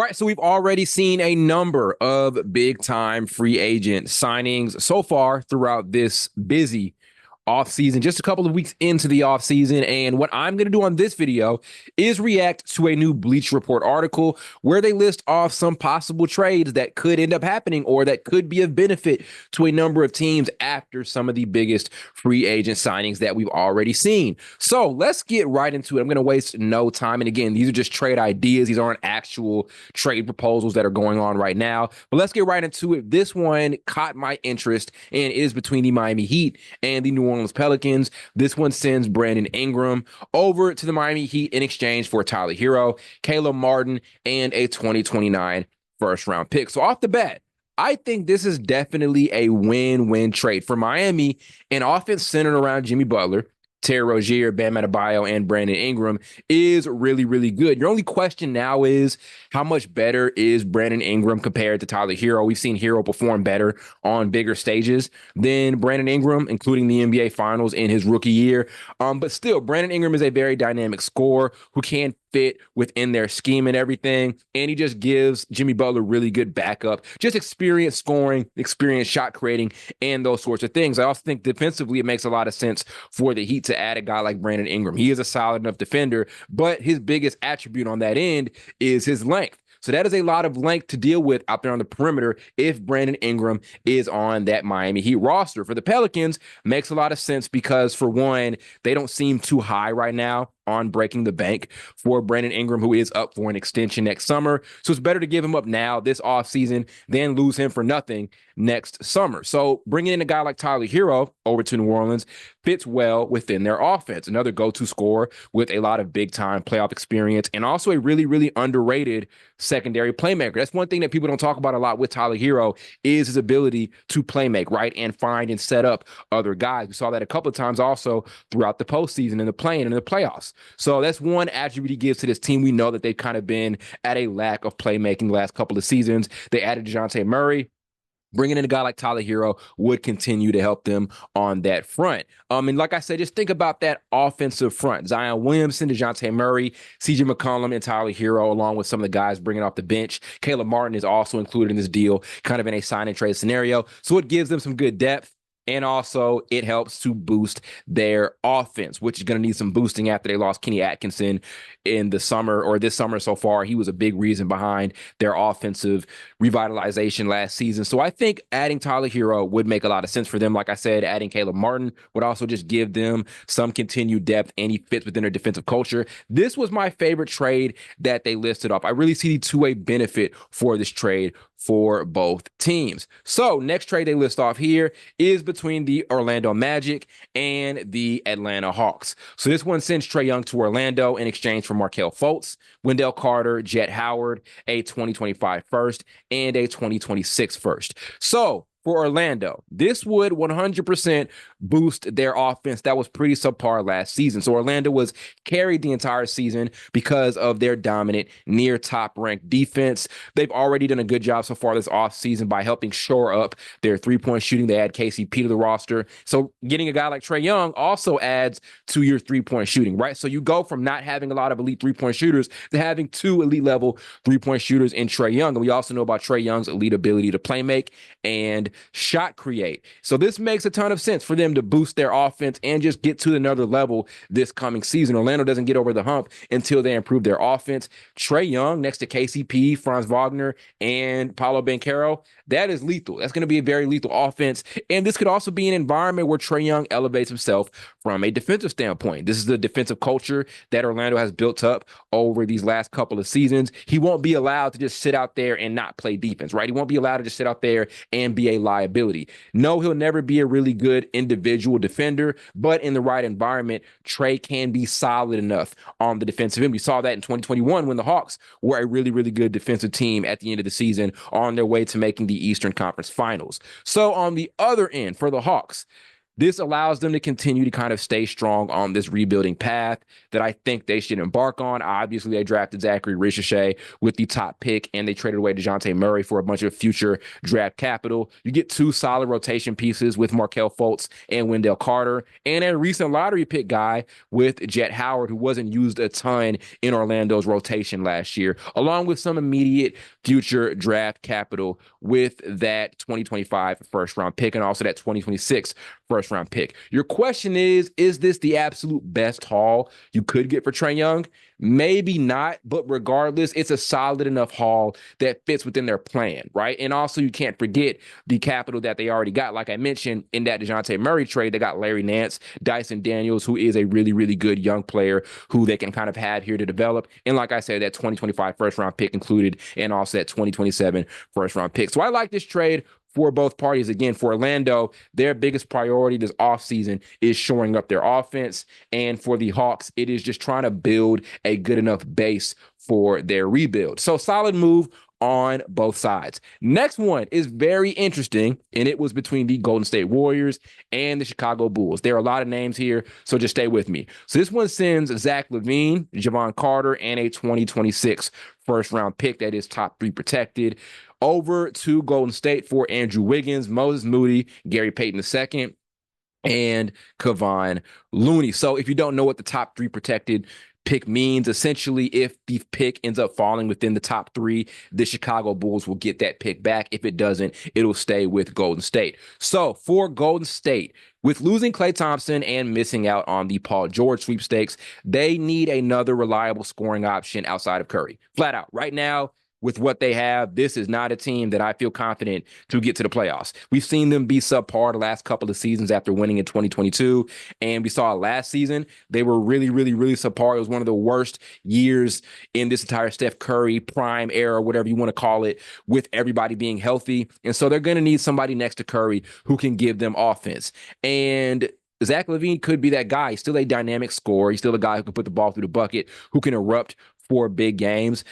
All right, so we've already seen a number of big-time free agent signings so far throughout this busy offseason, just a couple of weeks into the offseason. And what I'm going to do on this video is react to a new Bleacher Report article where they list off some possible trades that could end up happening or that could be of benefit to a number of teams after some of the biggest free agent signings that we've already seen. So let's get right into it. I'm going to waste no time. And again, these are just trade ideas. These aren't actual trade proposals that are going on right now. But let's get right into it. This one caught my interest and is between the Miami Heat and the New Orleans Pelicans. This one sends Brandon Ingram over to the Miami Heat in exchange for Tyler Hero, Caleb Martin, and a 2029 first-round pick. So off the bat, I think this is definitely a win-win trade for Miami. An offense centered around Jimmy Butler, Terry Rozier, Bam Adebayo, and Brandon Ingram is really, really good. Your only question now is how much better is Brandon Ingram compared to Tyler Hero? We've seen Hero perform better on bigger stages than Brandon Ingram, including the NBA Finals in his rookie year. But still, Brandon Ingram is a very dynamic scorer who can fit within their scheme and everything. And he just gives Jimmy Butler really good backup, just experience scoring, experience shot creating, and those sorts of things. I also think defensively, it makes a lot of sense for the Heat to add a guy like Brandon Ingram. He is a solid enough defender, but his biggest attribute on that end is his length. So that is a lot of length to deal with out there on the perimeter if Brandon Ingram is on that Miami Heat roster. For the Pelicans, makes a lot of sense because, for one, they don't seem too high right now on breaking the bank for Brandon Ingram, who is up for an extension next summer. So it's better to give him up now this offseason than lose him for nothing next summer. So bringing in a guy like Tyler Hero over to New Orleans fits well within their offense. Another go-to scorer with a lot of big-time playoff experience and also a really, really underrated secondary playmaker. That's one thing that people don't talk about a lot with Tyler Hero is his ability to playmake, right, and find and set up other guys. We saw that a couple of times also throughout the postseason and the play-in and the playoffs. So that's one attribute he gives to this team. We know that they've kind of been at a lack of playmaking the last couple of seasons. They added DeJounte Murray. Bringing in a guy like Tyler Hero would continue to help them on that front. And like I said, just think about that offensive front. Zion Williamson, DeJounte Murray, CJ McCollum, and Tyler Hero, along with some of the guys bringing off the bench. Caleb Martin is also included in this deal, kind of in a sign and trade scenario. So it gives them some good depth. And also, it helps to boost their offense, which is going to need some boosting after they lost Kenny Atkinson in the summer or this summer so far. He was a big reason behind their offensive revitalization last season. So I think adding Tyler Hero would make a lot of sense for them. Like I said, adding Caleb Martin would also just give them some continued depth, and he fits within their defensive culture. This was my favorite trade that they listed off. I really see the two-way benefit for this trade for both teams. So next trade they list off here is between the Orlando Magic and the Atlanta Hawks. So this one sends Trae Young to Orlando in exchange for Markelle Fultz, Wendell Carter, Jet Howard, a 2025 first, and a 2026 first. So for Orlando, this would 100% boost their offense that was pretty subpar last season. So Orlando was carried the entire season because of their dominant near top ranked defense. They've already done a good job so far this offseason by helping shore up their three-point shooting. They add KCP to the roster. So getting a guy like Trae Young also adds to your three-point shooting, right? So you go from not having a lot of elite three-point shooters to having two elite level three-point shooters in Trae Young. And we also know about Trae Young's elite ability to play make and shot create. So this makes a ton of sense for them to boost their offense and just get to another level this coming season. Orlando doesn't get over the hump until they improve their offense. Trae Young next to KCP, Franz Wagner, and Paolo Banchero, that is lethal. That's going to be a very lethal offense. And this could also be an environment where Trae Young elevates himself from a defensive standpoint. This is the defensive culture that Orlando has built up over these last couple of seasons. He won't be allowed to just sit out there and not play defense, right? He won't be allowed to just sit out there and be a liability. No, he'll never be a really good individual defender, but in the right environment, Trae can be solid enough on the defensive end. We saw that in 2021 when the Hawks were a really, really good defensive team at the end of the season on their way to making the Eastern Conference Finals. So on the other end for the Hawks, This allows them to continue to kind of stay strong on this rebuilding path that I think they should embark on. Obviously, they drafted Zachary Ricochet with the top pick, and they traded away DeJounte Murray for a bunch of future draft capital. You get two solid rotation pieces with Markelle Fultz and Wendell Carter, and a recent lottery pick guy with Jet Howard, who wasn't used a ton in Orlando's rotation last year, along with some immediate future draft capital with that 2025 first round pick and also that 2026 first round pick. Your question is this the absolute best haul you could get for Trae Young? Maybe not, but regardless, it's a solid enough haul that fits within their plan, right? And also, you can't forget the capital that they already got. Like I mentioned, in that DeJounte Murray trade, they got Larry Nance, Dyson Daniels, who is a really, really good young player who they can kind of have here to develop. And like I said, that 2025 first round pick included, and also that 2027 first round pick. So I like this trade for both parties. Again, for Orlando, their biggest priority this offseason is shoring up their offense. And for the Hawks, it is just trying to build a good enough base for their rebuild. So solid move on both sides. Next one is very interesting, and it was between the Golden State Warriors and the Chicago Bulls. There are a lot of names here, so just stay with me. So this one sends Zach LaVine, Javon Carter, and a 2026 first-round pick that is top 3 protected over to Golden State for Andrew Wiggins, Moses Moody, Gary Payton II, and Kevon Looney. So if you don't know what the top 3 protected pick means, essentially, if the pick ends up falling within the top 3, the Chicago Bulls will get that pick back. If it doesn't, it'll stay with Golden State. So for Golden State, with losing Klay Thompson and missing out on the Paul George sweepstakes, they need another reliable scoring option outside of Curry. Flat out. Right now, with what they have, this is not a team that I feel confident to get to the playoffs. We've seen them be subpar the last couple of seasons after winning in 2022. And we saw last season, they were really, really, really subpar. It was one of the worst years in this entire Steph Curry prime era, whatever you want to call it, with everybody being healthy. And so they're going to need somebody next to Curry who can give them offense. And Zach LaVine could be that guy. He's still a dynamic scorer. He's still a guy who can put the ball through the bucket, who can erupt for big games,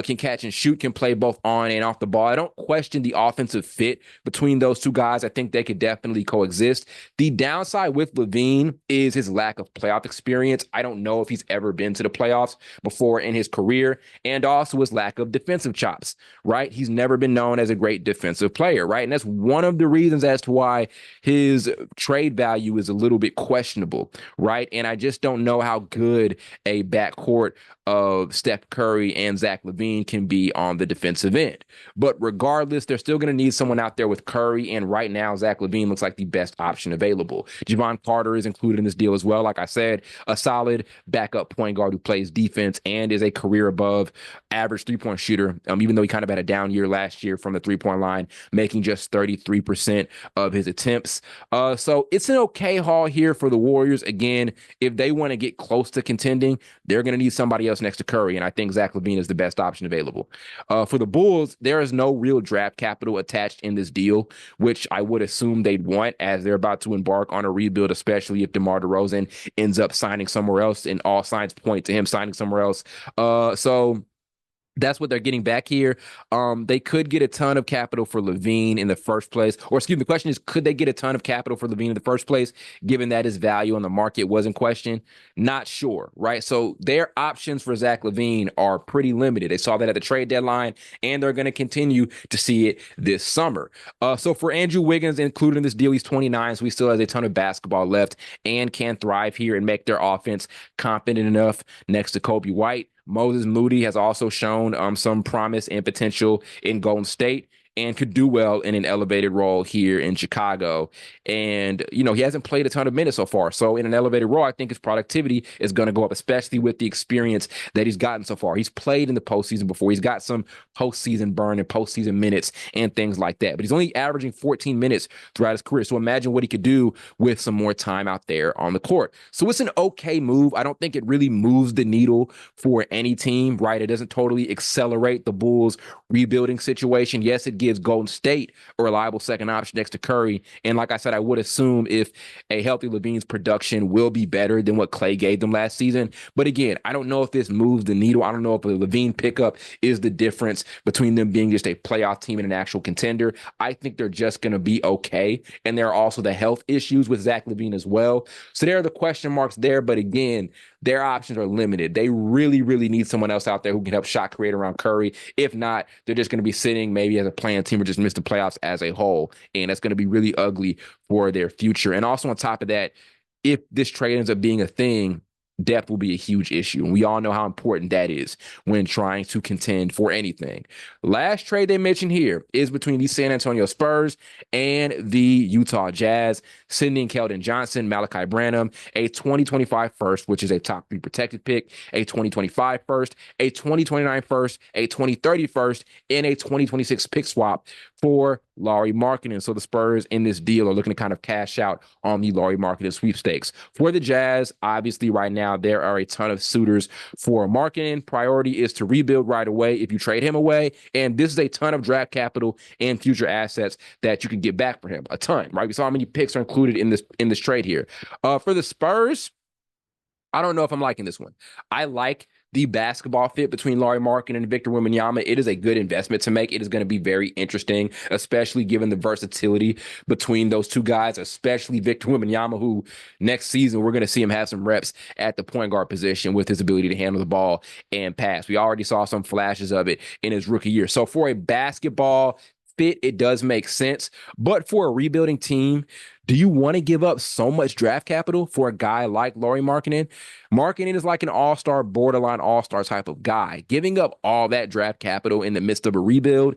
can catch and shoot, can play both on and off the ball. I don't question the offensive fit between those two guys. I think they could definitely coexist. The downside with LaVine is his lack of playoff experience. I don't know if he's ever been to the playoffs before in his career, and also his lack of defensive chops, right? He's never been known as a great defensive player, right? And that's one of the reasons as to why his trade value is a little bit questionable, right? And I just don't know how good a backcourt of Steph Curry and Zach LaVine can be on the defensive end. But regardless, they're still going to need someone out there with Curry, and right now, Zach LaVine looks like the best option available. Javon Carter is included in this deal as well. Like I said, a solid backup point guard who plays defense and is a career above average three-point shooter, even though he kind of had a down year last year from the three-point line, making just 33% of his attempts. So it's an okay haul here for the Warriors. Again, if they want to get close to contending, they're going to need somebody else next to Curry, and I think Zach LaVine is the best option available. For the Bulls, there is no real draft capital attached in this deal, which I would assume they'd want as they're about to embark on a rebuild, especially if DeMar DeRozan ends up signing somewhere else, and all signs point to him signing somewhere else. So that's what they're getting back here. They could get a ton of capital for LaVine in the first place. Or excuse me, the question is, could they get a ton of capital for LaVine in the first place, given that his value on the market was in question? Not sure, right? So their options for Zach LaVine are pretty limited. They saw that at the trade deadline, and they're going to continue to see it this summer. So for Andrew Wiggins, included in this deal, he's 29, so he still has a ton of basketball left and can thrive here and make their offense confident enough next to Kobe White. Moses Moody has also shown some promise and potential in Golden State and could do well in an elevated role here in Chicago. And, he hasn't played a ton of minutes so far. So in an elevated role, I think his productivity is going to go up, especially with the experience that he's gotten so far. He's played in the postseason before. He's got some postseason burn and postseason minutes and things like that. But he's only averaging 14 minutes throughout his career. So imagine what he could do with some more time out there on the court. So it's an okay move. I don't think it really moves the needle for any team, right? It doesn't totally accelerate the Bulls rebuilding situation. Yes, it gives Golden State a reliable second option next to Curry. And like I said, I would assume if a healthy LaVine's production will be better than what Klay gave them last season. But again, I don't know if this moves the needle. I don't know if a LaVine pickup is the difference between them being just a playoff team and an actual contender. I think they're just going to be okay. And there are also the health issues with Zach LaVine as well. So there are the question marks there. But again, their options are limited. They really, really need someone else out there who can help shot create around Curry. If not, they're just going to be sitting maybe as a playing team or just miss the playoffs as a whole. And that's going to be really ugly for their future. And also on top of that, if this trade ends up being a thing, depth will be a huge issue. And we all know how important that is when trying to contend for anything. Last trade they mentioned here is between the San Antonio Spurs and the Utah Jazz, sending Keldon Johnson, Malachi Branham, a 2025 first, which is a top 3 protected pick, a 2025 first, a 2029 first, a 2030 first, and a 2026 pick swap for Lauri Markkanen. So the Spurs in this deal are looking to kind of cash out on the Lauri Markkanen sweepstakes. For the Jazz, obviously right now there are a ton of suitors for Markkanen. Priority is to rebuild right away if you trade him away. And this is a ton of draft capital and future assets that you can get back for him. A ton, right? We saw how many picks are included in this trade here. For the Spurs, I don't know if I'm liking this one. I like the basketball fit between Lauri Markkanen and Victor Wembanyama. It is a good investment to make. It is going to be very interesting, especially given the versatility between those two guys, especially Victor Wembanyama, who next season we're going to see him have some reps at the point guard position with his ability to handle the ball and pass. We already saw some flashes of it in his rookie year. So for a basketball fit, it does make sense. But for a rebuilding team, do you want to give up so much draft capital for a guy like Lauri Markkanen? Markkanen is like an all-star, borderline all-star type of guy. Giving up all that draft capital in the midst of a rebuild,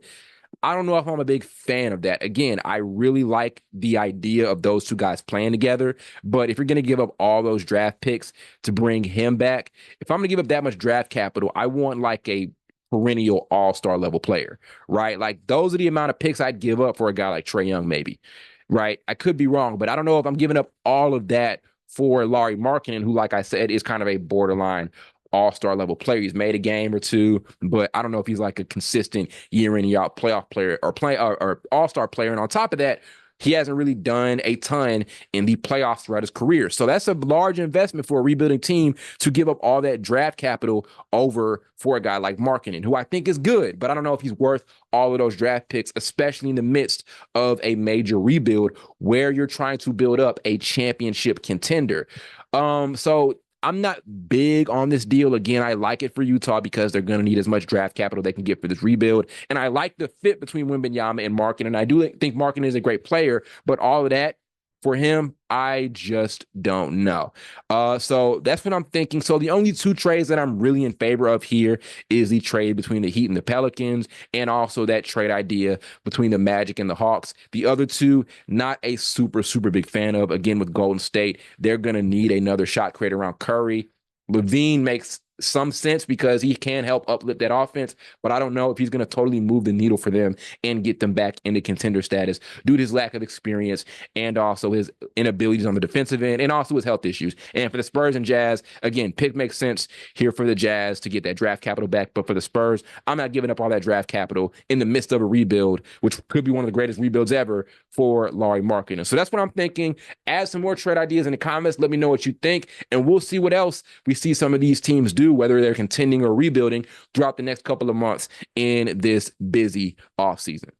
I don't know if I'm a big fan of that. Again, I really like the idea of those two guys playing together, but if you're going to give up all those draft picks to bring him back, if I'm going to give up that much draft capital, I want like a perennial all-star level player, right? Like those are the amount of picks I'd give up for a guy like Trae Young, maybe, right? I could be wrong, but I don't know if I'm giving up all of that for Lauri Markkanen, who, like I said, is kind of a borderline all-star level player. He's made a game or two, but I don't know if he's like a consistent year in, year out playoff player or all-star player. And on top of that, he hasn't really done a ton in the playoffs throughout his career. So that's a large investment for a rebuilding team to give up all that draft capital over for a guy like Markkanen, who I think is good, but I don't know if he's worth all of those draft picks, especially in the midst of a major rebuild where you're trying to build up a championship contender. So I'm not big on this deal. Again, I like it for Utah because they're going to need as much draft capital they can get for this rebuild. And I like the fit between Wembanyama and Markkanen. And I do think Markkanen is a great player, but all of that for him, I just don't know. So that's what I'm thinking. So the only two trades that I'm really in favor of here is the trade between the Heat and the Pelicans, and also that trade idea between the Magic and the Hawks. The other two, not a super, super big fan of. Again, with Golden State, they're going to need another shot creator around Curry. LaVine makes some sense because he can help uplift that offense, but I don't know if he's going to totally move the needle for them and get them back into contender status due to his lack of experience and also his inabilities on the defensive end and also his health issues. And for the Spurs and Jazz, again, pick makes sense here for the Jazz to get that draft capital back, but for the Spurs, I'm not giving up all that draft capital in the midst of a rebuild, which could be one of the greatest rebuilds ever for Lauri Markkanen. So that's what I'm thinking. Add some more trade ideas in the comments. Let me know what you think, and we'll see what else we see some of these teams do, whether they're contending or rebuilding throughout the next couple of months in this busy offseason.